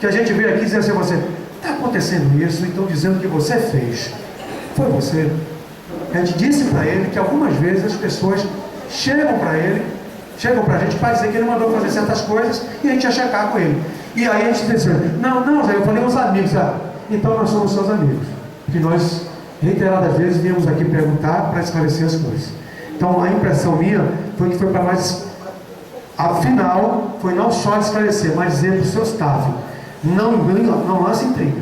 que a gente veio aqui dizer assim a você, está acontecendo isso, então dizendo que você fez. Foi você. A gente disse para ele que algumas vezes as pessoas chegam para ele, chegam para a gente para dizer que ele mandou fazer certas coisas e a gente ia checar com ele. E aí a gente disse, não, Zé, eu falei aos amigos, então nós somos seus amigos. Porque nós, reiteradas vezes, viemos aqui perguntar para esclarecer as coisas. Então a impressão minha foi que foi para mais, afinal, foi não só esclarecer, mas dizer para o seu staff, não lance intriga,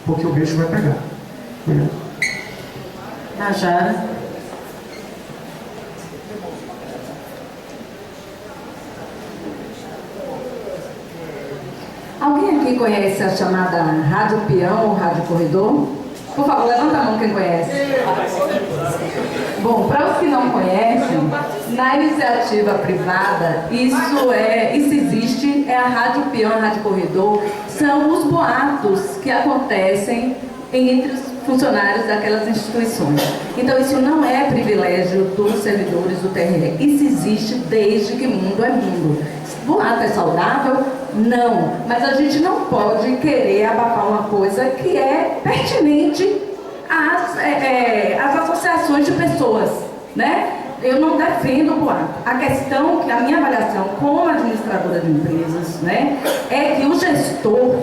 porque o bicho vai pegar. Najara. Alguém aqui conhece a chamada Rádio Peão ou Rádio Corredor? Por favor, levanta a mão quem conhece. Bom, para os que não conhecem, na iniciativa privada, isso existe, é a Rádio Peão, a Rádio Corredor, são os boatos que acontecem entre os funcionários daquelas instituições. Então isso não é privilégio dos servidores do TRE, isso existe desde que mundo é mundo. Boato é saudável? Não, mas a gente não pode querer abafar uma coisa que é pertinente às associações de pessoas, né? Eu não defendo o boato. A questão, que a minha avaliação como administradora de empresas, né, é que o gestor,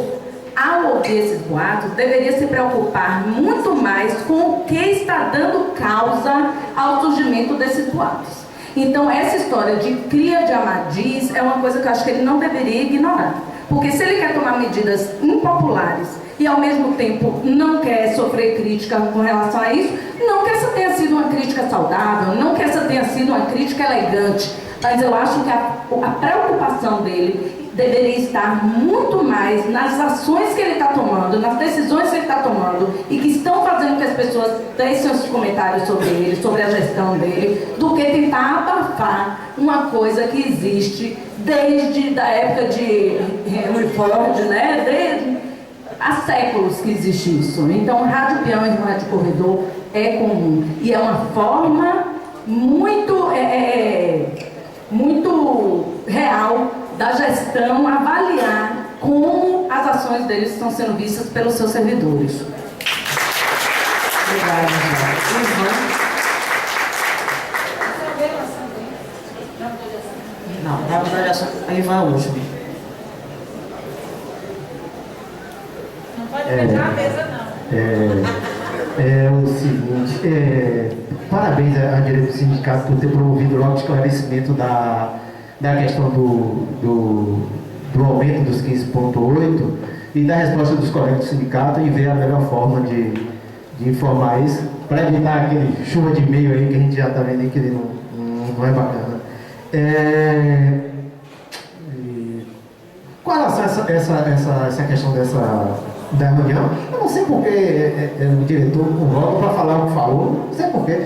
ao ouvir esses boatos, deveria se preocupar muito mais com o que está dando causa ao surgimento desses boatos. Então, essa história de cria de amadis é uma coisa que eu acho que ele não deveria ignorar. Porque se ele quer tomar medidas impopulares e, ao mesmo tempo, não quer sofrer crítica com relação a isso, não que essa tenha sido uma crítica saudável, não que essa tenha sido uma crítica elegante, mas eu acho que a preocupação dele deveria estar muito mais nas ações que ele está tomando, nas decisões que ele está tomando e que estão fazendo que as pessoas deixem seus comentários sobre ele, sobre a gestão dele, do que tentar abafar uma coisa que existe desde a época de Henry Ford, né? Desde há séculos que existe isso. Então, Rádio Peão e Rádio Corredor é comum e é uma forma muito real da gestão avaliar como as ações deles estão sendo vistas pelos seus servidores. Obrigada, Não, na verdade a Ivan hoje. Não pode fechar a mesa, não. É o seguinte, parabéns à direção do sindicato por ter promovido logo o esclarecimento da questão do aumento dos 15,8 e da resposta dos colegas do sindicato e ver a melhor forma de informar isso, para evitar aquele chuva de e-mail aí que a gente já está vendo aí que ele não é bacana. Com relação a essa questão da reunião, eu não sei porque o diretor convoca para falar o que falou, não sei porquê.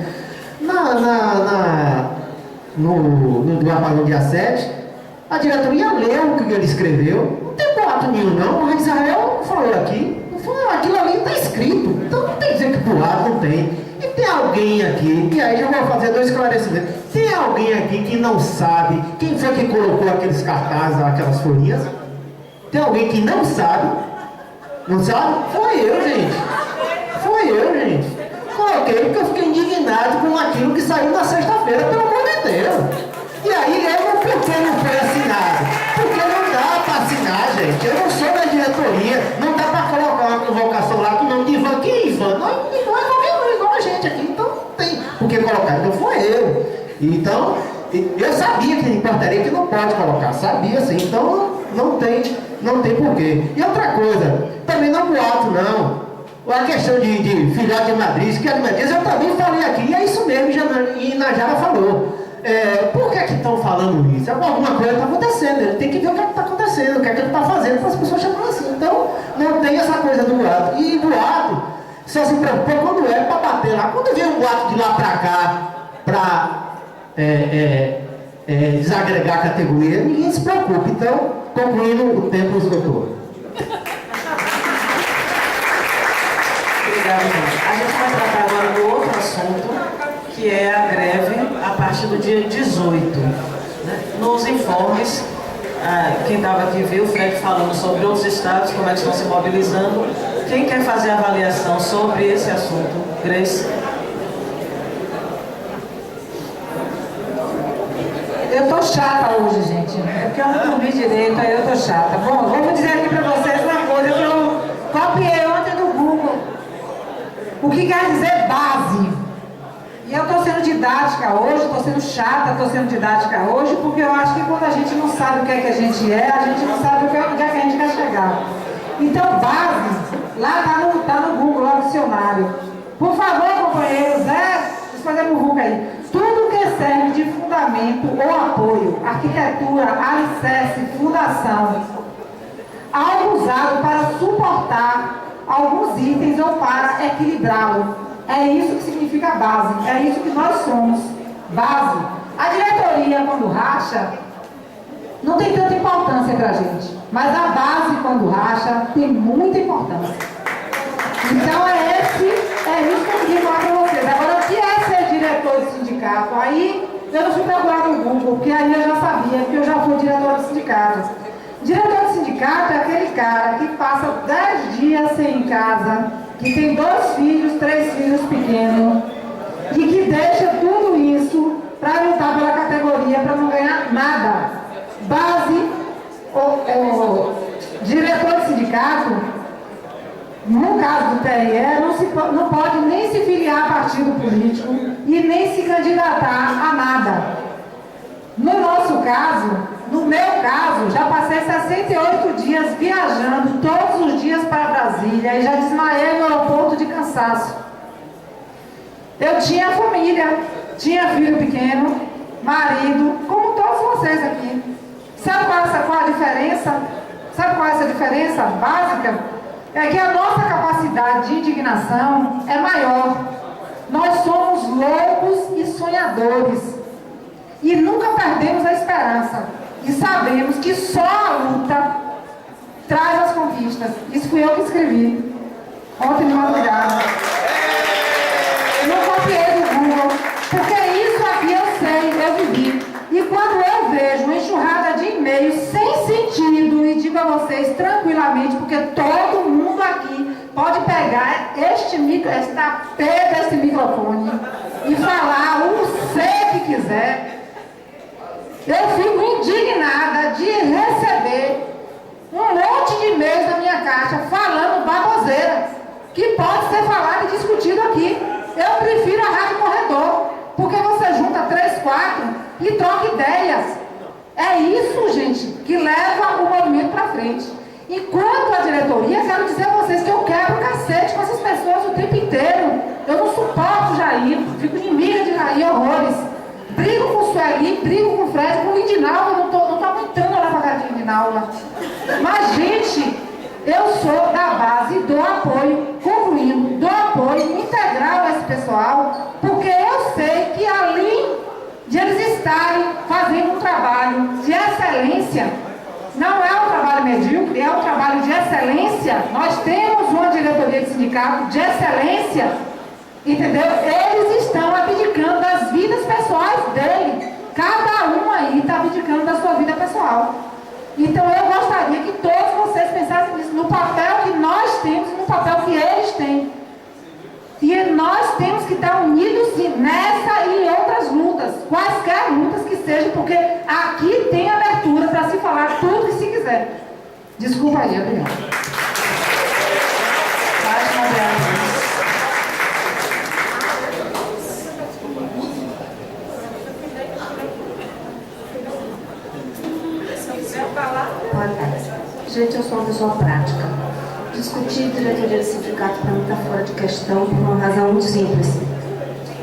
No apagão dia 7, a diretoria leu o que ele escreveu, não tem boato nenhum não, o Israel falou aqui, aquilo ali está escrito, então não tem que dizer que boato não tem. E tem alguém aqui, e aí eu vou fazer 2 esclarecimentos, tem alguém aqui que não sabe quem foi que colocou aqueles cartazes, aquelas folhinhas? Tem alguém que não sabe? Não sabe? Foi eu, gente. Coloquei porque eu fiquei indignado com aquilo que saiu na sexta-feira, pelo amor de Deus. E aí lembra por que não foi assinado? Porque não dá para assinar, gente. Eu não sou da diretoria, não dá para colocar uma convocação lá com o nome de Ivan. Quem é Ivan? Não é qualquer um igual a gente aqui, então não tem por que colocar. Então foi eu. Então, eu sabia que importaria que não pode colocar, sabia sim, então não tem porquê. E outra coisa, também não boato não. A questão de filhote de Madrid, que eu também falei aqui, e é isso mesmo, e Najara falou. Por que estão falando isso? Alguma coisa está acontecendo, ele tem que ver o que está acontecendo, o que ele está fazendo para as pessoas chamarem assim. Então, não tem essa coisa do boato. E boato, só se preocupa quando é para bater lá. Quando vem um boato de lá para cá, para desagregar a categoria, ninguém se preocupa. Então, concluindo o tempo, esgotou. Obrigada, gente. A gente vai tratar agora do outro assunto, que é a greve a partir do dia 18. Né? Nos informes, quem estava aqui viu o Fred falando sobre outros estados, como é que estão se mobilizando. Quem quer fazer avaliação sobre esse assunto? Grace? Eu tô chata hoje, gente. É porque eu não dormi direito, aí eu tô chata. Bom, vamos dizer aqui pra vocês uma coisa que eu copiei ontem do Google. O que quer dizer base? E eu tô sendo didática hoje, tô sendo chata, tô sendo didática hoje, porque eu acho que quando a gente não sabe o que é que a gente não sabe onde é que a gente quer chegar. Então, base, lá tá no Google, lá no dicionário. Por favor, companheiros, fazer um aí. Tudo que serve de fundamento ou apoio, arquitetura, alicerce, fundação, algo usado para suportar alguns itens ou para equilibrá-lo. É isso que significa base, é isso que nós somos, base. A diretoria, quando racha, não tem tanta importância para a gente, mas a base, quando racha, tem muita importância. Então é isso que eu queria falar para vocês. Agora, o que é ser diretor de sindicato? Aí eu não fui procurar no Google, porque aí eu já sabia, porque eu já fui diretor de sindicato. Diretor de sindicato é aquele cara que passa 10 dias sem ir em casa, que tem 2 filhos, 3 filhos pequenos, e que deixa tudo isso para lutar pela categoria, para não ganhar nada. Base, diretor de sindicato, no caso do TRE, não pode nem se filiar a partido político e nem se candidatar a nada. No nosso caso, no meu caso, já passei 68 dias viajando todos os dias para Brasília e já desmaiei no aeroporto de cansaço. Eu tinha família, tinha filho pequeno, marido, como todos vocês aqui. Sabe qual a diferença? Sabe qual é essa diferença básica? É que a nossa capacidade de indignação é maior. Nós somos loucos e sonhadores. E nunca perdemos a esperança. E sabemos que só a luta traz as conquistas. Isso fui eu que escrevi. Ontem de madrugada. Não copiei do Google. Porque isso aqui eu sei, eu vivi. E quando eu vejo uma enxurrada de e-mails sem sentido, e digo a vocês tranquilamente, porque todo mundo aqui pode pegar esse microfone e falar o que quiser, eu fico indignada de receber um monte de e-mails na minha caixa falando baboseira, que pode ser falado e discutido aqui. Eu prefiro a Rádio Corredor, porque você junta 3, 4 e troca ideias. É isso, gente, que leva o movimento para frente. Enquanto a diretoria, quero dizer a vocês que eu quebro o cacete com essas pessoas o tempo inteiro. Eu não suporto Jair, fico inimiga de Jair, horrores. Brigo com o Sueli, brigo com o Fred, com o Lindinalva, não tô aguentando olhar pra cara de Lindinalva. Mas, gente, eu sou da base, dou apoio, concluindo, dou apoio integral a esse pessoal, porque eu sei que além de eles estarem fazendo um trabalho de excelência, não é um trabalho medíocre, é um trabalho de excelência. Nós temos uma diretoria de sindicato de excelência, entendeu? Eles estão abdicando das vidas pessoais dele. Cada um aí está abdicando da sua vida pessoal. Então eu gostaria que todos vocês pensassem nisso, no papel que nós temos e no papel que eles têm. E nós temos que estar unidos sim, nessa e em outras lutas, quaisquer lutas que sejam, porque aqui tem abertura para se falar tudo que se quiser. Desculpa aí, obrigada. Gente, eu sou uma pessoa prática. Discutir diretoria de sindicato para mim está fora de questão por uma razão muito simples.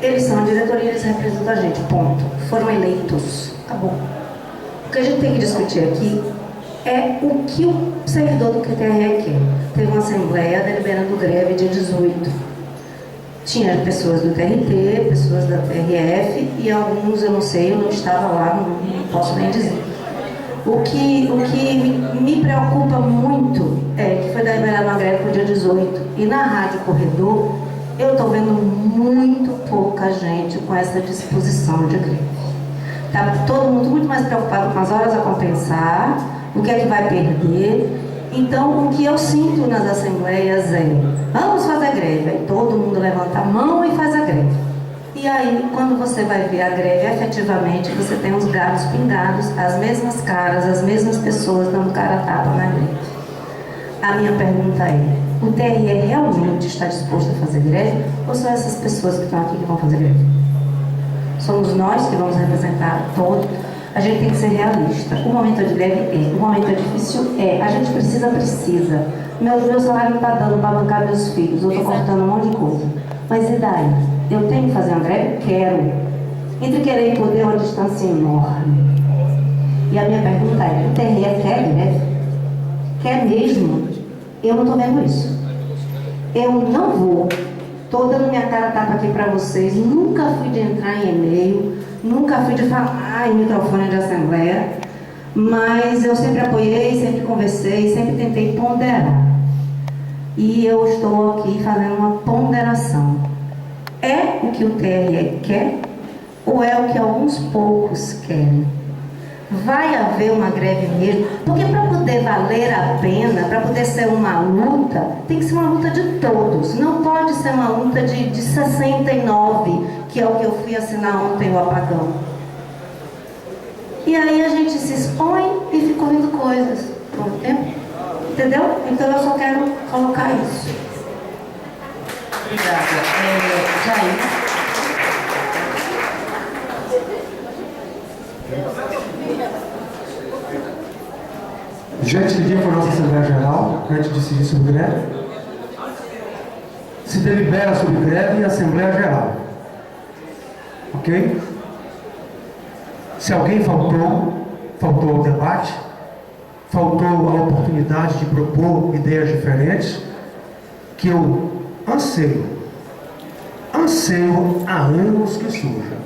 Eles são a diretoria, eles representam a gente, ponto. Foram eleitos, tá bom. O que a gente tem que discutir aqui é o que o servidor do QTRE quer. Teve uma assembleia deliberando greve dia 18. Tinha pessoas do TRT, pessoas da TRF e alguns, eu não sei, eu não estava lá, não posso nem dizer. O que me preocupa muito é que foi deliberado uma greve para o dia 18 e na Rádio Corredor eu estou vendo muito pouca gente com essa disposição de greve. Está todo mundo muito mais preocupado com as horas a compensar, o que é que vai perder. Então, o que eu sinto nas assembleias é: vamos fazer greve. Aí todo mundo levanta a mão e faz a greve. E aí, quando você vai ver a greve, efetivamente, você tem os gatos pingados, as mesmas caras, as mesmas pessoas dando cara a tapa na greve. A minha pergunta é: o TRE realmente está disposto a fazer greve? Ou são essas pessoas que estão aqui que vão fazer greve? Somos nós que vamos representar todos. A gente tem que ser realista. O momento de greve é, o momento é difícil é, a gente precisa. Meu salário não está dando para bancar meus filhos, eu estou cortando um monte de coisa. Mas e daí? Eu tenho que fazer uma greve? Quero. Entre querer e poder é uma distância enorme. E a minha pergunta é: o TRE quer greve? Quer mesmo? Eu não estou vendo isso. Eu não vou. Estou dando minha cara a tapa aqui para vocês. Nunca fui de entrar em e-mail, nunca fui de falar em microfone de assembleia, mas eu sempre apoiei, sempre conversei, sempre tentei ponderar. E eu estou aqui fazendo uma ponderação. É o que o TRE quer ou é o que alguns poucos querem? Vai haver uma greve mesmo? Porque para poder valer a pena, para poder ser uma luta, tem que ser uma luta de todos. Não pode ser uma luta de 69, que é o que eu fui assinar ontem, o apagão. E aí a gente se expõe e fica ouvindo coisas por um tempo. Entendeu? Então eu só quero colocar isso. Obrigada. Jair. Gente, liguei para a nossa Assembleia Geral, antes de decidir sobre greve. Se delibera sobre greve em Assembleia Geral. Ok? Se alguém faltou ao debate, faltou a oportunidade de propor ideias diferentes, que eu anseio há anos que surja.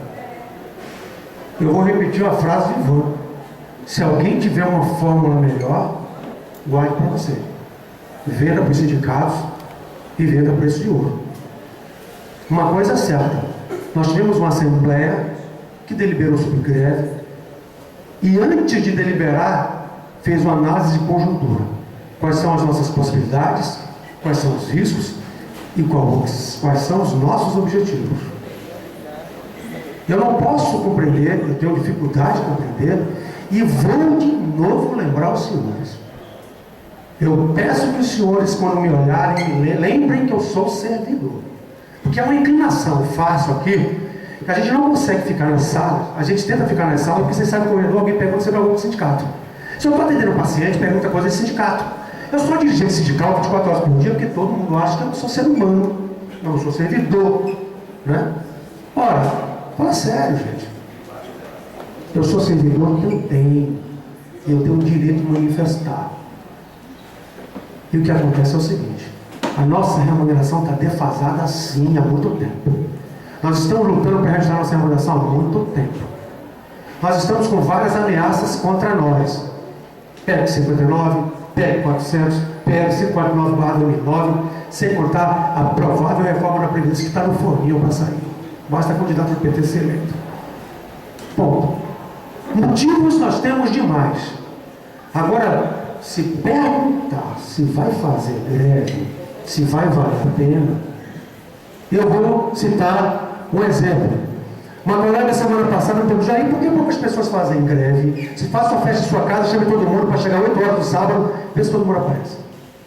Eu vou repetir a frase de Ivan: se alguém tiver uma fórmula melhor, guarde para você. Venda para os sindicatos e venda a preço de ouro. Uma coisa é certa: nós tivemos uma assembleia que deliberou sobre greve e, antes de deliberar, fez uma análise de conjuntura. Quais são as nossas possibilidades, quais são os riscos e quais são os nossos objetivos. Eu não posso compreender, eu tenho dificuldade de compreender, e vou de novo lembrar os senhores. Eu peço que os senhores, quando me olharem, me lembrem que eu sou servidor. Porque é uma inclinação fácil aqui, que a gente não consegue ficar na sala. A gente tenta ficar na sala porque você sabe que o corredor, alguém pergunta sobre algum sindicato. Se eu estou atendendo um paciente, pergunta coisa de sindicato. Eu sou dirigente sindical 24 horas por dia, porque todo mundo acha que eu sou ser humano, eu não sou servidor, né? Ora, fala sério, gente. Eu sou servidor porque eu tenho o direito de manifestar. E o que acontece é o seguinte: a nossa remuneração está defasada sim há muito tempo. Nós estamos lutando para registrar nossa remuneração há muito tempo. Nós estamos com várias ameaças contra nós. PEC 59, PEC 400, PEC 549/2009, sem contar a provável reforma da Previdência que está no forninho para sair. Basta candidato do PT ser eleito. Ponto. Motivos nós temos demais. Agora, se perguntar se vai fazer greve, se vai valer a pena, eu vou citar um exemplo. Uma colega semana passada me perguntou: Jair, por que poucas pessoas fazem greve? Se faça uma festa em sua casa, chame todo mundo para chegar 8 horas do sábado, vê se todo mundo aparece.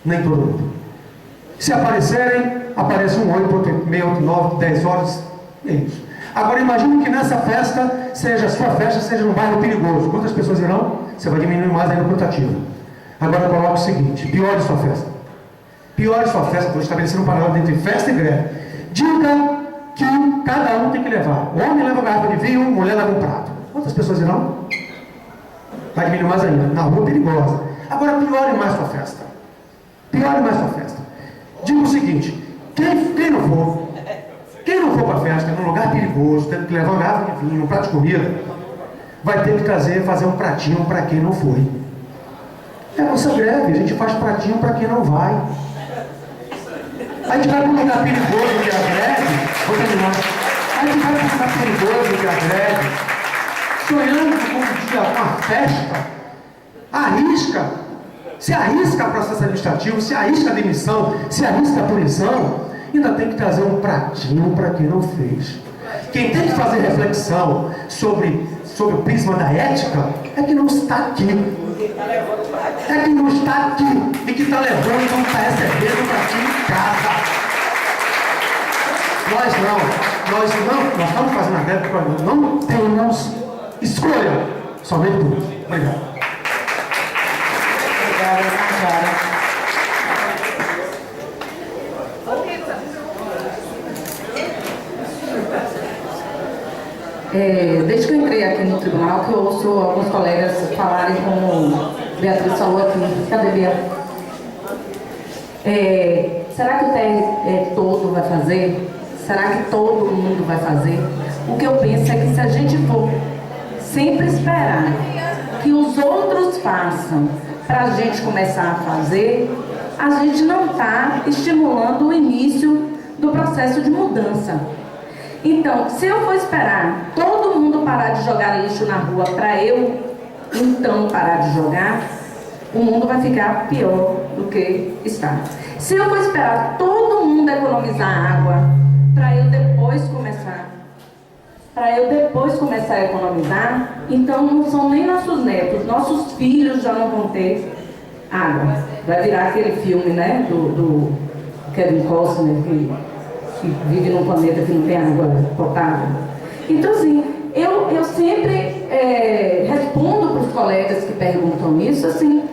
Nem todo mundo. Se aparecerem, aparece um 8, outro meia, outro 9, 10 horas. É isso. Agora imagine que nessa festa, sua festa seja num bairro perigoso. Quantas pessoas irão? Você vai diminuir mais ainda o rotativo. Agora coloque o seguinte: piore sua festa. Piore sua festa, estou estabelecendo um paralelo entre festa e greve. Diga que cada um tem que levar. O homem leva uma garrafa de vinho, mulher leva um prato. Quantas pessoas irão? Vai diminuir mais ainda. Na rua perigosa. Agora piore mais sua festa. Piore mais sua festa. Diga o seguinte: quem não for para a festa, num lugar perigoso, tendo que levar uma garrafa de vinho, um prato de comida, vai ter que fazer um pratinho para quem não foi. É a nossa greve, a gente faz pratinho para quem não vai. A gente vai para um lugar perigoso que é a greve. Vou terminar. A gente vai para um lugar perigoso que é a greve. sonhando com um dia, com uma festa, arrisca, se arrisca processo administrativo, se arrisca demissão, se arrisca punição, ainda tem que trazer um pratinho para quem não fez. Quem tem que fazer reflexão sobre o prisma da ética é que não está aqui. É que não está aqui e que está levando, não está recebendo o pratinho em casa. Nós estamos fazendo a greve porque não temos escolha, somente por isso. Obrigado. Desde que eu entrei aqui no tribunal, que eu ouço alguns colegas falarem como Beatriz falou aqui. Cadê Bia? Será que o TRE todo vai fazer? Será que todo mundo vai fazer? O que eu penso é que se a gente for sempre esperar que os outros façam para a gente começar a fazer, a gente não está estimulando o início do processo de mudança. Então, se eu for esperar todo mundo parar de jogar lixo na rua para eu, então, parar de jogar, o mundo vai ficar pior do que está. Se eu for esperar todo mundo economizar água para eu depois começar a economizar, então não são nem nossos netos, nossos filhos já não vão ter água. Vai virar aquele filme, né, do Kevin Costner, que vive num planeta que não tem água potável. Então, assim, eu sempre respondo para os colegas que perguntam isso, assim,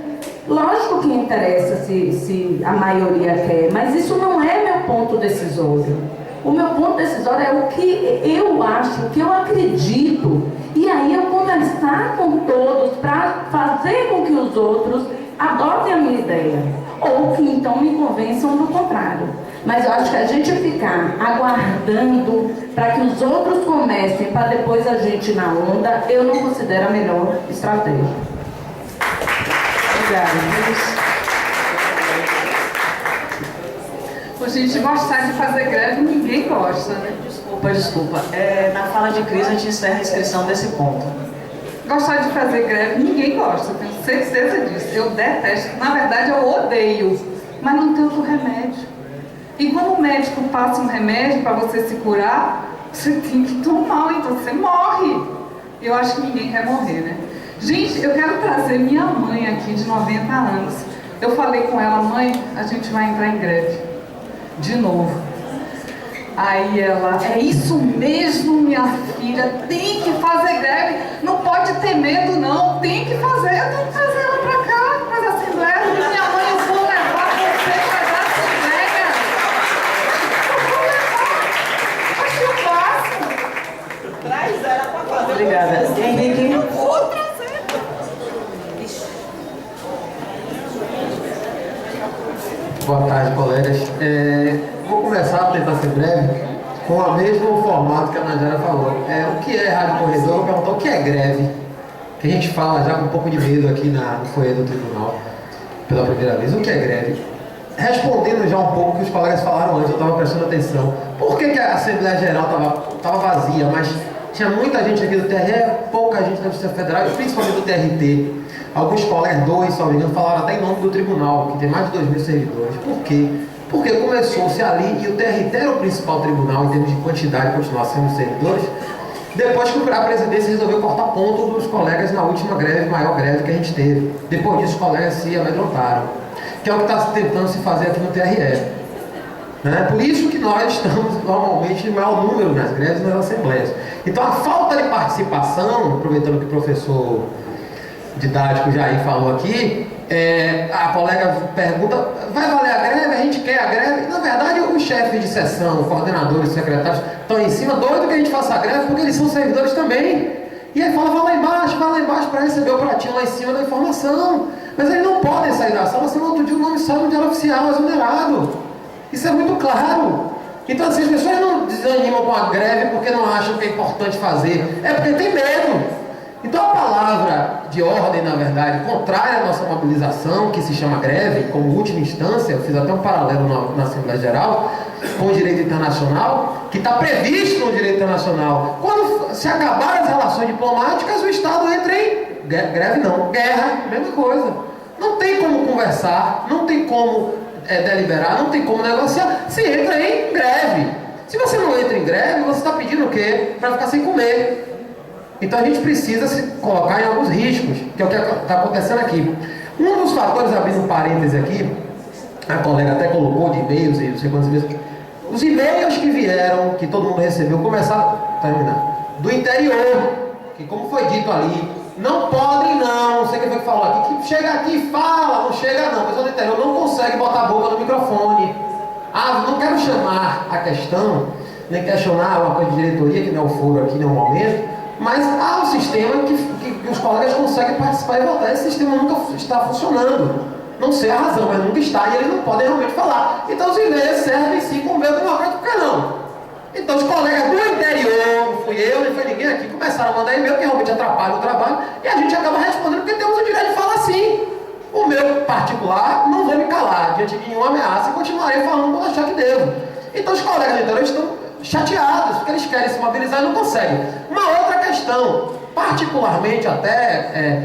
lógico que interessa se a maioria quer, mas isso não é meu ponto decisório. O meu ponto decisório é o que eu acho, o que eu acredito, e aí eu conversar com todos para fazer com que os outros adotem a minha ideia, ou que então me convençam do contrário. Mas eu acho que a gente ficar aguardando para que os outros comecem, para depois a gente ir na onda, eu não considero a melhor estratégia. Obrigada. A gente gostar de fazer greve, ninguém gosta, né? Desculpa. Na fala de Cris, a gente encerra a inscrição desse ponto. Gostar de fazer greve, ninguém gosta, eu tenho certeza disso. Eu detesto, na verdade eu odeio, mas não tem outro remédio. E quando o médico passa um remédio para você se curar, você tem que tomar, então você morre. Eu acho que ninguém quer morrer, né? Gente, eu quero trazer minha mãe aqui de 90 anos. Eu falei com ela, mãe, a gente vai entrar em greve. De novo. Aí ela, é isso mesmo, minha filha, tem que fazer greve, não pode ter medo não, tem que fazer, eu tenho que trazer ela pra cá, para a Assembleia, minha mãe, eu vou levar você para a Assembleia. Eu vou levar, acho que eu faço. Traz ela pra fazer. Obrigada. Henrique. Vou trazer. Boa tarde, colegas. Vou começar a tentar ser breve com o mesmo formato que a Najara falou. O que é Rádio Corredor? Eu vou perguntar o que é greve, que a gente fala já com um pouco de medo aqui no foyer do tribunal, pela primeira vez. O que é greve? Respondendo já um pouco o que os colegas falaram antes, eu estava prestando atenção. Por que a Assembleia Geral estava vazia, mas tinha muita gente aqui do TRE, pouca gente da Justiça Federal, principalmente do TRT. Alguns colegas, se não me engano, falaram até em nome do tribunal, que tem mais de 2.000 servidores. Por quê? Porque começou-se ali, e o TRT era o principal tribunal em termos de quantidade e continuação de servidores, depois que a presidência resolveu cortar ponto dos colegas na última greve, maior greve que a gente teve. Depois disso, os colegas se amedrontaram, que é o que está tentando se fazer aqui no TRE. Né? Por isso que nós estamos normalmente em maior número nas greves e nas assembleias. Então a falta de participação, aproveitando que o professor didático Jair falou aqui, a colega pergunta, vai valer a greve? A gente quer a greve? Na verdade, os chefes de sessão, coordenadores, secretários, estão em cima, doido que a gente faça a greve, porque eles são servidores também. E aí fala, vai lá embaixo para receber o pratinho lá em cima da informação. Mas eles não podem sair da sala, senão outro dia o nome sai no diário oficial, exonerado. Isso é muito claro. Então, assim, as pessoas não desanimam com a greve porque não acham que é importante fazer. É porque tem medo. Então a palavra de ordem, na verdade, contrária à nossa mobilização, que se chama greve, como última instância, eu fiz até um paralelo na Assembleia Geral, com o direito internacional, que está previsto no direito internacional. Quando se acabarem as relações diplomáticas, o Estado entra em greve não, guerra, mesma coisa. Não tem como conversar, não tem como deliberar, não tem como negociar, se entra em greve. Se você não entra em greve, você está pedindo o quê? Para ficar sem comer. Então a gente precisa se colocar em alguns riscos, que é o que está acontecendo aqui. Um dos fatores, abrindo um parêntese aqui, a colega até colocou de e-mails e não sei quantas vezes, os e-mails que vieram, que todo mundo recebeu, começaram do interior, que como foi dito ali, não podem não sei quem foi que falou aqui, que chega aqui e fala, não chega não, o pessoal do interior não consegue botar a boca no microfone. Não quero chamar a questão, nem questionar uma coisa de diretoria, que não é o foro aqui, não é o momento, mas há um sistema que os colegas conseguem participar e votar. Esse sistema nunca está funcionando. Não sei a razão, mas nunca está e eles não podem realmente falar. Então os e-mails servem sim como meio democrático, por que não? Então os colegas do interior, não fui eu, nem foi ninguém aqui, começaram a mandar e-mail que realmente atrapalha o trabalho e a gente acaba respondendo porque temos o direito de falar sim. O meu particular, não vou me calar diante de nenhuma ameaça e continuarei falando quando achar que devo. Então os colegas do interior estão chateados, porque eles querem se mobilizar e não conseguem. Uma outra questão, particularmente até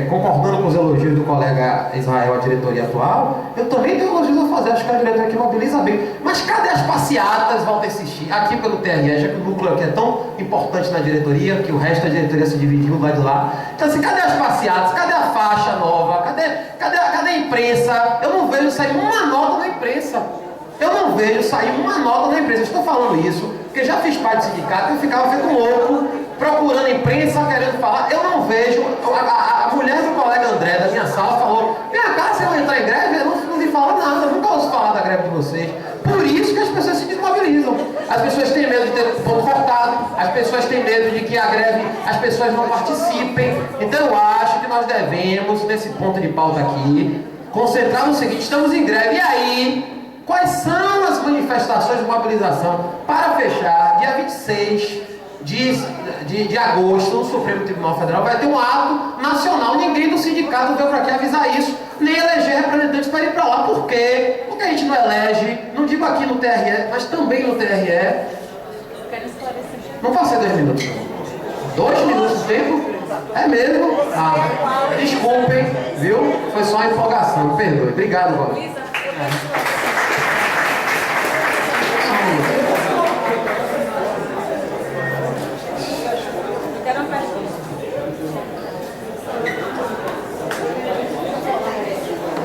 concordando com os elogios do colega Israel à diretoria atual, eu também tenho elogios a fazer, acho que a diretoria aqui mobiliza bem. Mas cadê as passeatas, vão existir? Aqui pelo TRE, já que o núcleo aqui é tão importante na diretoria, que o resto da diretoria se dividiu lá de lá. Então assim, cadê as passeatas? Cadê a faixa nova? Cadê a imprensa? Eu não vejo sair uma nota na imprensa. Eu não vejo sair uma nota na imprensa. Eu estou falando isso porque já fiz parte do sindicato e eu ficava feito louco, procurando a imprensa, querendo falar. Eu não vejo. A mulher do colega André da minha sala falou: minha cara, se eu entrar em greve, eu não me fala nada, eu nunca ouço falar da greve de vocês. Por isso que as pessoas se desmobilizam. As pessoas têm medo de ter o ponto cortado, as pessoas têm medo de que a greve, as pessoas não participem. Então eu acho que nós devemos, nesse ponto de pauta aqui, concentrar no seguinte: estamos em greve, e aí? Quais são as manifestações de mobilização para fechar, dia 26 de agosto, no Supremo Tribunal Federal, vai ter um ato nacional. Ninguém do sindicato veio para aqui avisar isso, nem eleger representantes para ir para lá. Por quê? Porque a gente não elege, não digo aqui no TRE, mas também no TRE. Não passei 2 minutos. 2 minutos de tempo? É mesmo? Desculpem, viu? Foi só uma empolgação, me perdoe. Obrigado, Góis.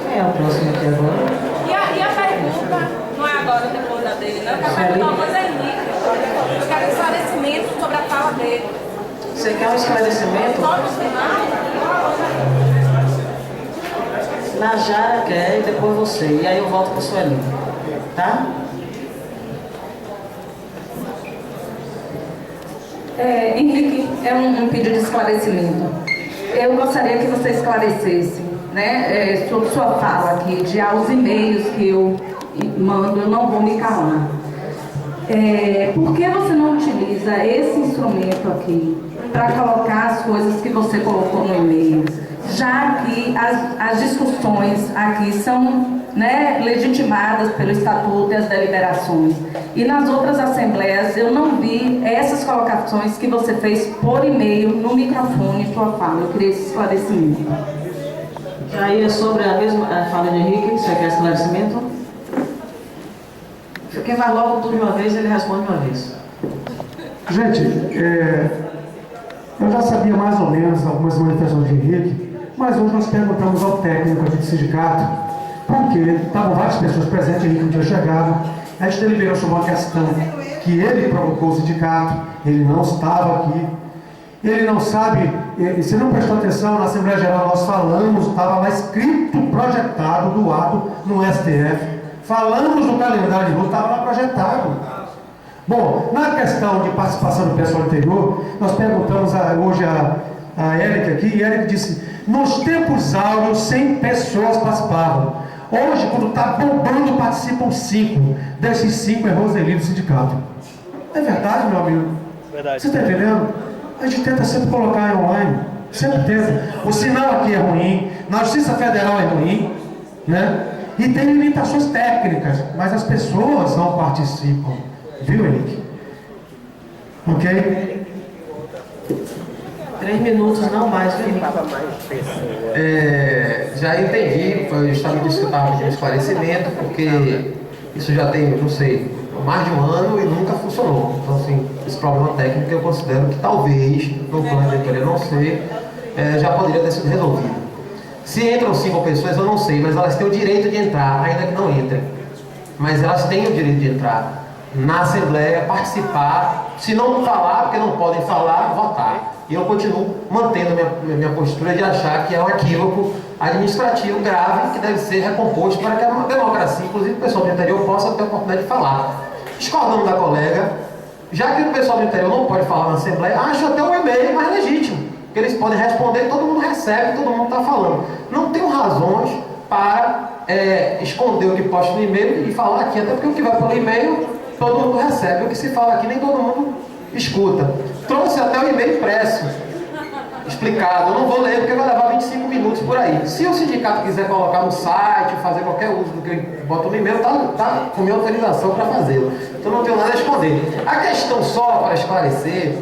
Quem é o próximo aqui agora? E a pergunta, não é agora, depois da dele, não, que a pergunta é o Henrique. Eu quero esclarecimento sobre a fala dele. Você quer um esclarecimento? Só no final? Najara quer e depois você. E aí eu volto para o Sueli. Tá? Henrique, é um pedido de esclarecimento. Eu gostaria que você esclarecesse, né, sobre sua fala aqui, de aos e-mails que eu mando, eu não vou me calar. Por que você não utiliza esse instrumento aqui para colocar as coisas que você colocou no e-mail? Já que as discussões aqui são, né, legitimadas pelo Estatuto e as deliberações. E nas outras assembleias eu não vi essas colocações que você fez por e-mail no microfone sua fala. Eu queria esse esclarecimento. Aí é sobre a mesma fala de Henrique, você quer esclarecimento? Quem vai logo tudo de uma vez, ele responde de uma vez. Gente, eu já sabia mais ou menos algumas manifestações de Henrique, mas hoje nós perguntamos ao técnico aqui do sindicato, porque estavam várias pessoas presentes, Henrique não tinha chegado, a gente deliberou sobre uma questão que ele provocou o sindicato, ele não estava aqui, ele não sabe, se não prestou atenção, na Assembleia Geral nós falamos, estava lá escrito, projetado do ato no STF, falamos do calendário de luta, estava lá projetado. Bom, na questão de participação do pessoal anterior, nós perguntamos hoje a Érica aqui, e a Érica disse: nos tempos áureos 100 pessoas participavam. Hoje, quando está bombando, participam 5. Desses 5 é Roseli do sindicato. É verdade, meu amigo? Verdade. Você está entendendo? A gente tenta sempre colocar online, sempre tenta. O sinal aqui é ruim, na Justiça Federal é ruim, né? E tem limitações técnicas, mas as pessoas não participam, viu, Henrique? Ok? 3 minutos, não mais, Henrique. Já entendi, foi justamente isso que eu estava pedindo esclarecimento, porque isso já tem, não sei, mais de um ano e nunca funcionou. Então, assim, esse problema técnico eu considero que talvez, no plano de diretoria, não sei, já poderia ter sido resolvido. Se entram 5 pessoas, eu não sei, mas elas têm o direito de entrar, ainda que não entrem. Mas elas têm o direito de entrar na Assembleia, participar, se não falar, porque não podem falar, votar. E eu continuo mantendo minha postura de achar que é um equívoco administrativo grave que deve ser recomposto para que a democracia, inclusive o pessoal do interior, possa ter a oportunidade de falar. Discordando da colega, já que o pessoal do interior não pode falar na Assembleia, acho até o e-mail mais legítimo. Que eles podem responder, todo mundo recebe, todo mundo está falando. Não tenho razões para esconder o que posta no e-mail e falar aqui, até porque o que vai pelo e-mail, todo mundo recebe. O que se fala aqui, nem todo mundo escuta. Trouxe até o e-mail impresso, explicado. Eu não vou ler porque vai levar 25 minutos por aí. Se o sindicato quiser colocar no site, fazer qualquer uso do que eu boto no e-mail, tá com minha autorização para fazê-lo. Então não tenho nada a esconder. A questão só para esclarecer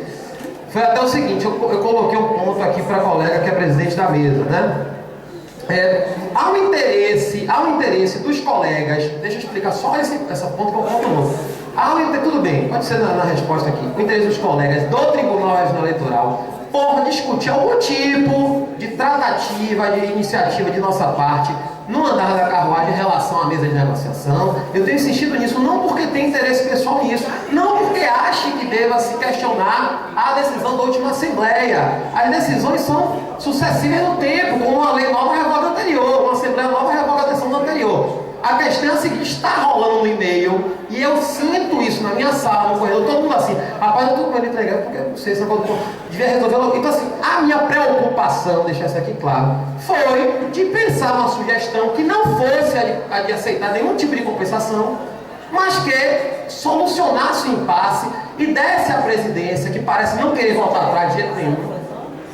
foi até o seguinte, eu coloquei um ponto aqui para a colega que é presidente da mesa, né? Ao interesse dos colegas, deixa eu explicar só essa ponto que é um ponto novo. Tudo bem, pode ser na resposta aqui. O interesse dos colegas do Tribunal Regional Eleitoral por discutir algum tipo de tratativa, de iniciativa de nossa parte no andar da carruagem em relação à mesa de negociação. Eu tenho insistido nisso não porque tem interesse pessoal nisso, não porque ache que deva se questionar a decisão da última Assembleia. As decisões são sucessivas no tempo, como uma lei nova revoga a anterior, uma Assembleia nova revoga a decisão da anterior. A questão é a seguinte, está rolando um e-mail, e eu sinto isso na minha sala, no corredor, todo mundo assim, rapaz, eu estou com ele entregar, porque eu não sei se eu devia resolver logo. Então assim, a minha preocupação, deixar isso aqui claro, foi de pensar uma sugestão que não fosse a de aceitar nenhum tipo de compensação, mas que solucionasse o impasse e desse à presidência, que parece não querer voltar atrás de jeito nenhum,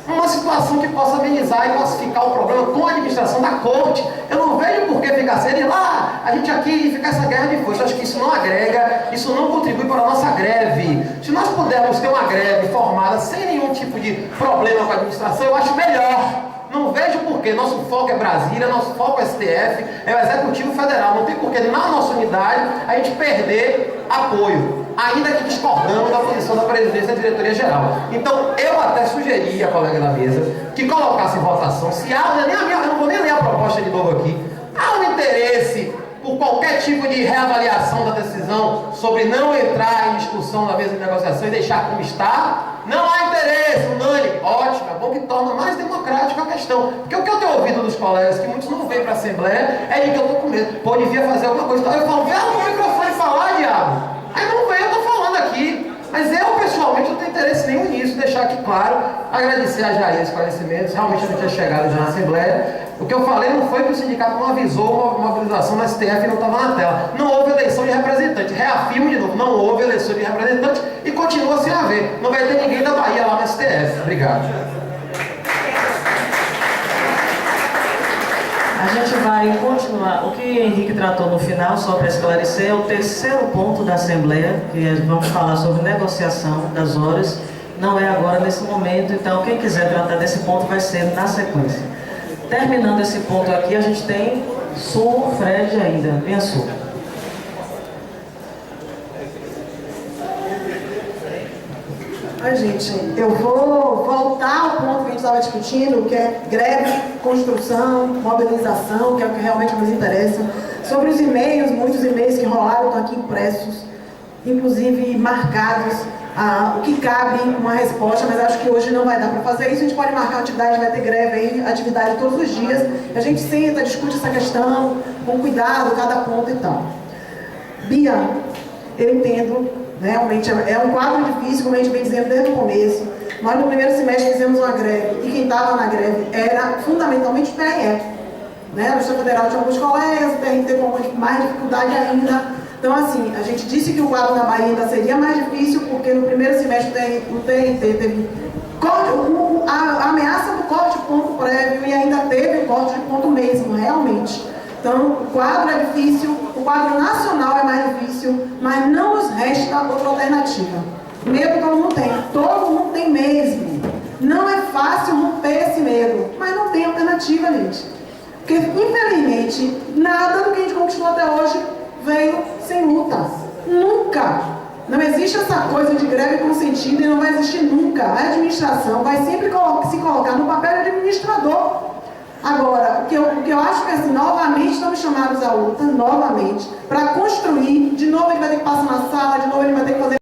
uma situação que possa amenizar e classificar o problema com a administração da corte. Eu não vejo por que ficar sendo lá, a gente aqui ficar essa guerra de força. Eu acho que isso não agrega, isso não contribui para a nossa greve. Se nós pudermos ter uma greve formada sem nenhum tipo de problema com a administração, eu acho melhor. Não vejo por que. Nosso foco é Brasília, nosso foco é STF, é o Executivo Federal. Não tem por que na nossa unidade a gente perder apoio, ainda que discordamos da posição da presidência da diretoria geral. Então, eu até sugeri a colega da mesa que colocasse em votação, se há, eu não vou nem ler a proposta de novo aqui, há um interesse por qualquer tipo de reavaliação da decisão sobre não entrar em discussão na mesa de negociação e deixar como está. Não há interesse, unânime, ótimo, é bom que torna mais democrática a questão. Porque o que eu tenho ouvido dos colegas, que muitos não vêm para a Assembleia, é de que eu estou com medo. Pô, devia fazer alguma coisa. Então eu falo, vem no microfone falar, diabo. Aí não vem, eu estou falando aqui. Mas eu, pessoalmente, não tenho interesse nenhum nisso, deixar aqui claro, agradecer a Jair os esclarecimentos, realmente não tinha chegado já na Assembleia. O que eu falei não foi que o sindicato não avisou uma mobilização na STF e não estava na tela. Não houve eleição de representante. Reafirmo de novo, não houve eleição de representante e continua sem haver. Não vai ter ninguém da Bahia lá na STF. Obrigado. A gente vai continuar. O que o Henrique tratou no final, só para esclarecer, é o terceiro ponto da Assembleia, que vamos falar sobre negociação das horas. Não é agora, nesse momento, então quem quiser tratar desse ponto vai ser na sequência. Terminando esse ponto aqui, a gente tem Sul, Fred ainda. Venha, Sul. Ai, gente, eu vou voltar ao ponto que a gente estava discutindo, que é greve, construção, mobilização, que é o que realmente nos interessa. Sobre os e-mails, muitos e-mails que rolaram estão aqui impressos, inclusive marcados, o que cabe uma resposta, mas acho que hoje não vai dar para fazer isso. A gente pode marcar atividade, vai ter greve aí, atividade todos os dias. A gente senta, discute essa questão com cuidado, cada ponto e tal. Bia, eu entendo, realmente é um quadro difícil, como a gente vem dizendo desde o começo. Nós no primeiro semestre fizemos uma greve e quem estava na greve era fundamentalmente o TRE. Né? A Justiça Federal tinha alguns colegas, o TRT com mais dificuldade ainda. Então, assim, a gente disse que o quadro da Bahia ainda seria mais difícil, porque no primeiro semestre o TRT teve A ameaça do corte de ponto prévio e ainda teve o corte de ponto mesmo, realmente. Então, o quadro é difícil, o quadro nacional é mais difícil, mas não nos resta outra alternativa. Medo todo mundo tem mesmo. Não é fácil romper esse medo, mas não tem alternativa, gente. Porque, infelizmente, nada do que a gente conquistou até hoje veio sem luta. Nunca! Não existe essa coisa de greve consentida e não vai existir nunca. A administração vai sempre se colocar no papel de administrador. Agora, o que eu acho que assim, novamente estamos chamados à luta, novamente, para construir, de novo ele vai ter que passar na sala, de novo ele vai ter que fazer